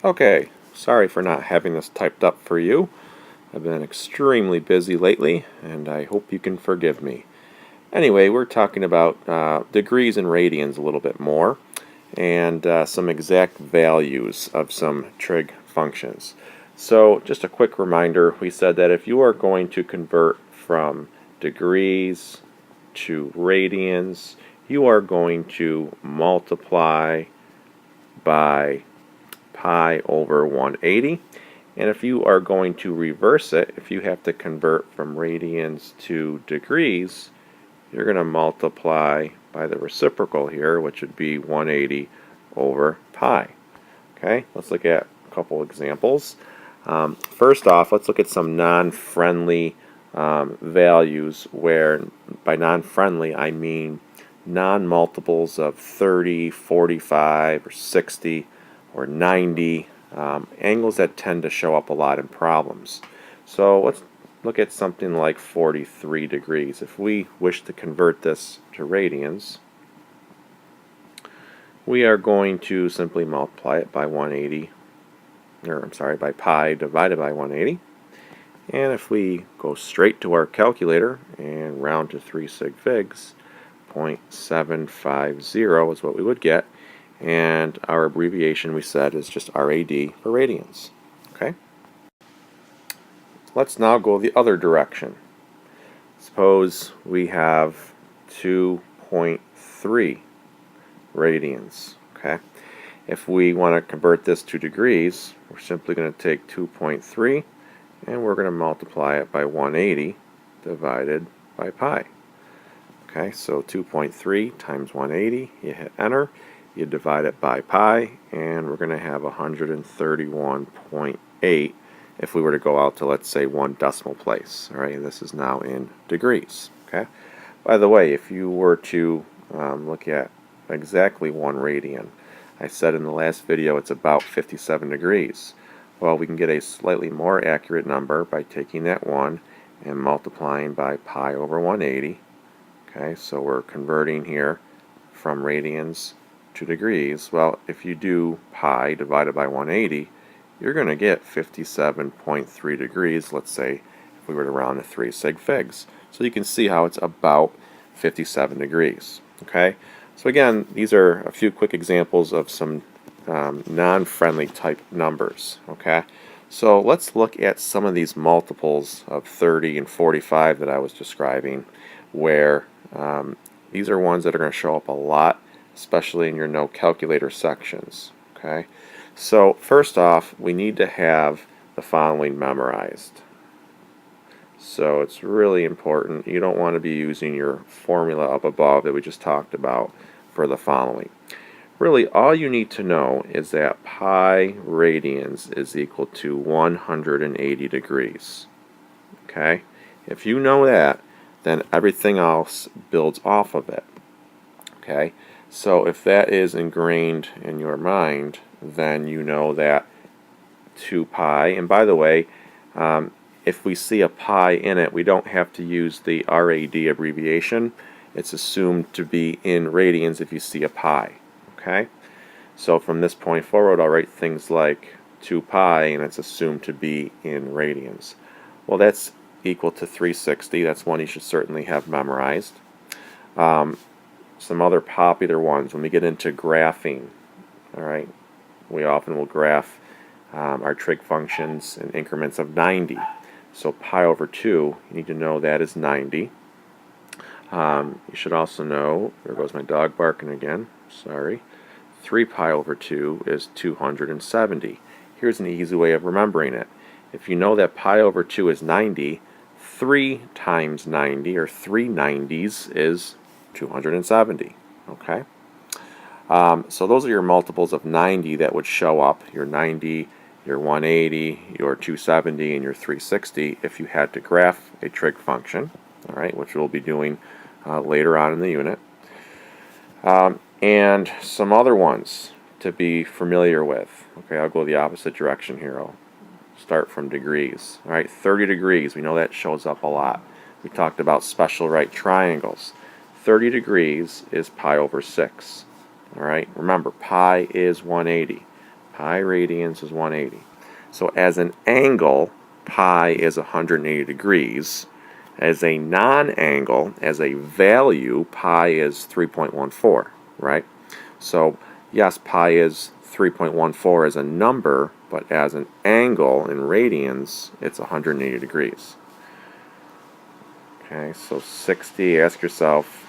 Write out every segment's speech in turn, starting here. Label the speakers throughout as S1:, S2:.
S1: Okay, sorry for not having this typed up for you. I've been extremely busy lately, and I hope you can forgive me. Anyway, we're talking about degrees and radians a little bit more, and some exact values of some trig functions. So, just a quick reminder, we said that if you are going to convert from degrees to radians, you are going to multiply by pi over 180. And if you are going to reverse it, if you have to convert from radians to degrees, you're going to multiply by the reciprocal here, which would be 180 over pi. Okay, let's look at a couple examples. First off, let's look at some non-friendly values where, by non-friendly, I mean non-multiples of 30, 45, or 60, or 90, angles that tend to show up a lot in problems. So let's look at something like 43 degrees. If we wish to convert this to radians, we are going to simply multiply it by 180, or I'm sorry, by pi divided by 180. And if we go straight to our calculator and round to 3 sig figs, 0.750 is what we would get. And our abbreviation we said is just RAD for radians. Okay? Let's now go the other direction. Suppose we have 2.3 radians. Okay? If we want to convert this to degrees, we're simply going to take 2.3 and we're going to multiply it by 180 divided by pi. Okay, so 2.3 times 180, you hit enter, you divide it by pi, and we're going to have 131.8 if we were to go out to, let's say, 1 decimal place. All right, this is now in degrees. Okay. By the way, if you were to look at exactly 1 radian, I said in the last video it's about 57 degrees. Well, we can get a slightly more accurate number by taking that 1 and multiplying by pi over 180. Okay, so we're converting here from radians to degrees. Well, if you do pi divided by 180, you're going to get 57.3 degrees, let's say, if we were to round to 3 sig figs. So you can see how it's about 57 degrees. Okay, so again, these are a few quick examples of some non-friendly type numbers. Okay, so let's look at some of these multiples of 30 and 45 that I was describing, where these are ones that are going to show up a lot, especially in your no calculator sections. Okay, so first off, we need to have the following memorized. So it's really important. You don't want to be using your formula up above that we just talked about for the following. Really, all you need to know is that pi radians is equal to 180 degrees. Okay? If you know that, then everything else builds off of it. Okay? So if that is ingrained in your mind, then you know that 2 pi, and by the way, if we see a pi in it, we don't have to use the RAD abbreviation. It's assumed to be in radians if you see a pi. Okay? So from this point forward, I'll write things like 2 pi, and it's assumed to be in radians. Well, that's equal to 360. That's one you should certainly have memorized. Some other popular ones, when we get into graphing, all right, we often will graph our trig functions in increments of 90. So pi over 2, you need to know that is 90. You should also know, there goes my dog barking again, sorry, 3 pi over 2 is 270. Here's an easy way of remembering it. If you know that pi over 2 is 90, 3 times 90, or 3 90s, is 270. Okay? So those are your multiples of 90 that would show up, your 90, your 180, your 270, and your 360 if you had to graph a trig function, all right, which we'll be doing later on in the unit. And some other ones to be familiar with. Okay, I'll go the opposite direction here. I'll start from degrees. All right, 30 degrees, we know that shows up a lot. We talked about special right triangles. 30 degrees is pi over 6. All right, remember, pi is 180. Pi radians is 180. So as an angle, pi is 180 degrees. As a non-angle, as a value, pi is 3.14, right? So yes, pi is 3.14 as a number, but as an angle in radians, it's 180 degrees. Okay, so 60, ask yourself,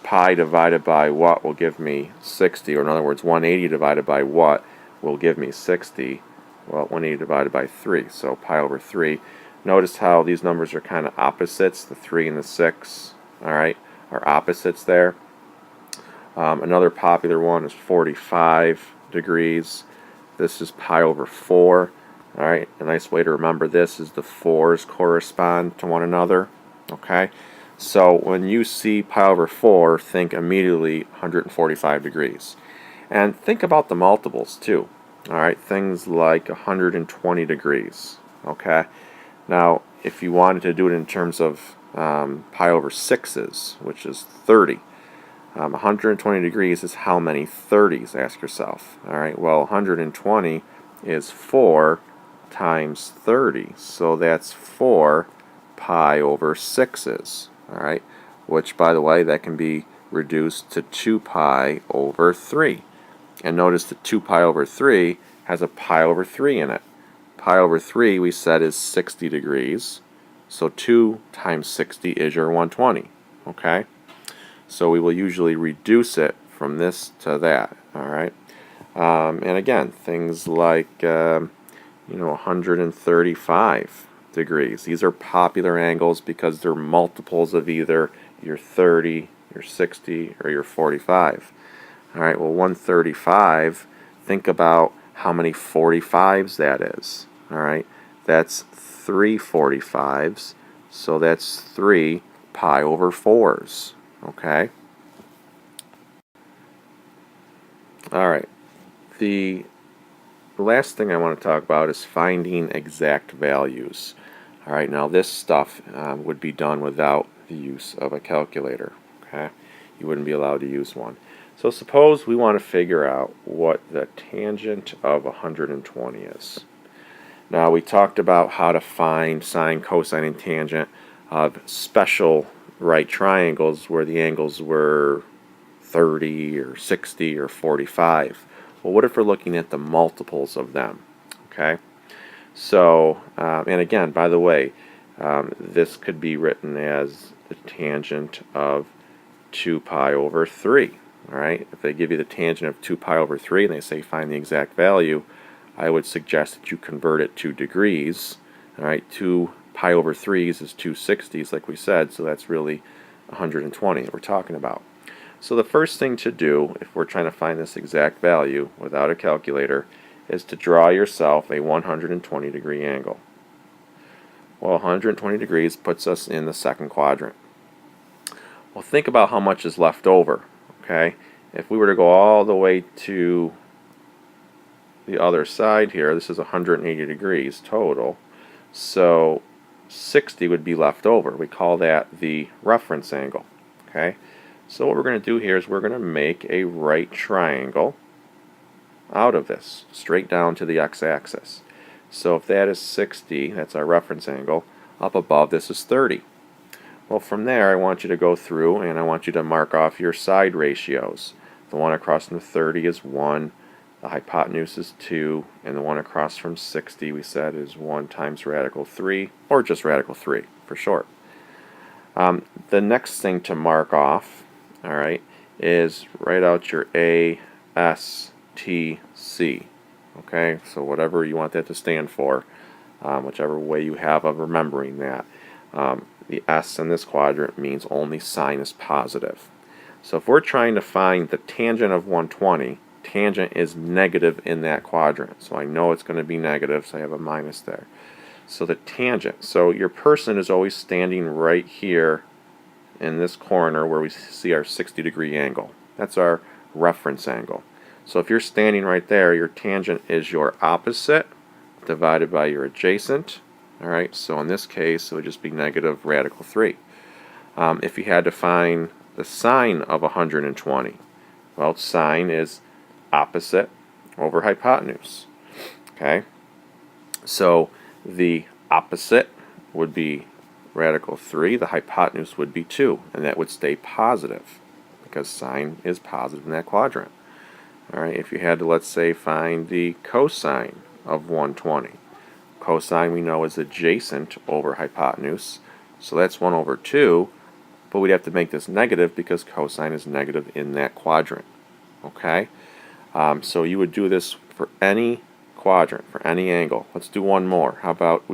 S1: pi divided by what will give me 60, or in other words, 180 divided by what will give me 60? Well, 180 divided by 3, so pi over 3. Notice how these numbers are kind of opposites, the 3 and the 6, all right, are opposites there. Another popular one is 45 degrees. This is pi over 4. All right, a nice way to remember this is the 4's correspond to one another. Okay, so when you see pi over 4, think immediately 145 degrees. And think about the multiples too. All right, things like 120 degrees. Okay, now if you wanted to do it in terms of pi over 6's, which is 30, 120 degrees is how many 30s, ask yourself. All right, well, 120 is 4 times 30, so that's 4 pi over 6's, all right, which, by the way, that can be reduced to 2 pi over 3. And notice that 2 pi over 3 has a pi over 3 in it. Pi over 3, we said, is 60 degrees, so 2 times 60 is your 120, okay? So we will usually reduce it from this to that, all right? And again, things like 135 degrees. These are popular angles because they're multiples of either your 30, your 60, or your 45. All right, well, 135, think about how many 45s that is. All right, that's 3 45s, so that's 3 pi over 4's. Okay? All right, the last thing I want to talk about is finding exact values. All right, now this stuff would be done without the use of a calculator. Okay, you wouldn't be allowed to use one. So suppose we want to figure out what the tangent of 120 is. Now we talked about how to find sine, cosine, and tangent of special right triangles where the angles were 30 or 60 or 45. Well, what if we're looking at the multiples of them? Okay, so and again, by the way, this could be written as the tangent of 2 pi over 3. All right, if they give you the tangent of 2 pi over 3 and they say find the exact value, I would suggest that you convert it to degrees. All right, 2 pi over 3's is 260s, like we said, so that's really 120 that we're talking about. So the first thing to do, if we're trying to find this exact value without a calculator, is to draw yourself a 120 degree angle. Well, 120 degrees puts us in the second quadrant. Well, think about how much is left over. Okay, if we were to go all the way to the other side here, this is 180 degrees total, so 60 would be left over. We call that the reference angle. Okay, so what we're going to do here is we're going to make a right triangle out of this, straight down to the x-axis. So if that is 60, that's our reference angle, up above this is 30. Well, from there I want you to go through and I want you to mark off your side ratios. The one across from 30 is 1, the hypotenuse is 2, and the one across from 60 we said is 1 times radical 3, or just radical 3 for short. The next thing to mark off, all right, is write out your A, S, T, C. Okay, so whatever you want that to stand for, whichever way you have of remembering that. The S in this quadrant means only sine is positive. So if we're trying to find the tangent of 120, tangent is negative in that quadrant. So I know it's going to be negative, so I have a minus there. So the tangent, so your person is always standing right here in this corner where we see our 60 degree angle. That's our reference angle. So if you're standing right there, your tangent is your opposite divided by your adjacent. All right, so in this case, it would just be negative radical 3. If you had to find the sine of 120, well, sine is opposite over hypotenuse. Okay, so the opposite would be radical 3, the hypotenuse would be 2, and that would stay positive because sine is positive in that quadrant. Alright, if you had to, let's say, find the cosine of 120. Cosine we know is adjacent over hypotenuse, so that's 1 over 2, but we'd have to make this negative because cosine is negative in that quadrant. Okay, so you would do this for any quadrant, for any angle. Let's do one more. How about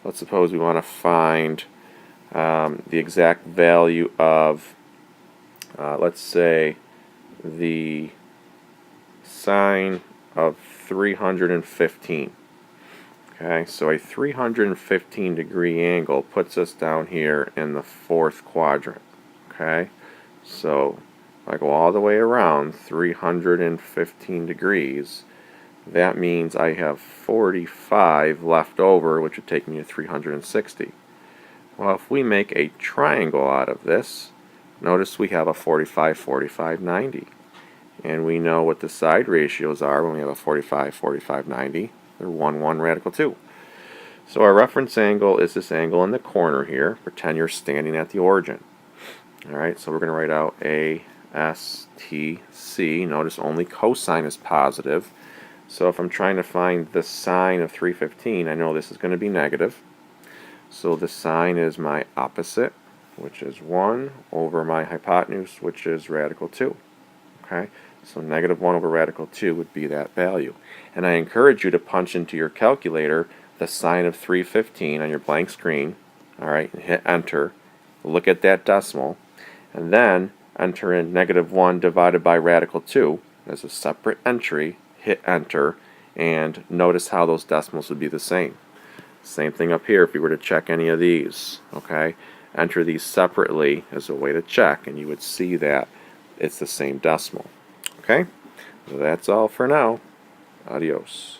S1: let's suppose we want to find the exact value of, let's say, the sine of 315. Okay, so a 315 degree angle puts us down here in the 4th quadrant. Okay, so if I go all the way around 315 degrees, that means I have 45 left over, which would take me to 360. Well, if we make a triangle out of this, notice we have a 45, 45, 90. And we know what the side ratios are when we have a 45, 45, 90. They're 1, 1, radical 2. So our reference angle is this angle in the corner here. Pretend you're standing at the origin. Alright, so we're going to write out A, S, T, C. Notice only cosine is positive. So if I'm trying to find the sine of 315, I know this is going to be negative. So the sine is my opposite, which is 1, over my hypotenuse, which is radical 2. Okay, so negative 1 over radical 2 would be that value. And I encourage you to punch into your calculator the sine of 315 on your blank screen. Alright, and hit enter. Look at that decimal. And then enter in negative 1 divided by radical 2 as a separate entry. Hit enter. And notice how those decimals would be the same. Same thing up here if you were to check any of these. Okay, enter these separately as a way to check, and you would see that it's the same decimal. Okay, so that's all for now. Adios.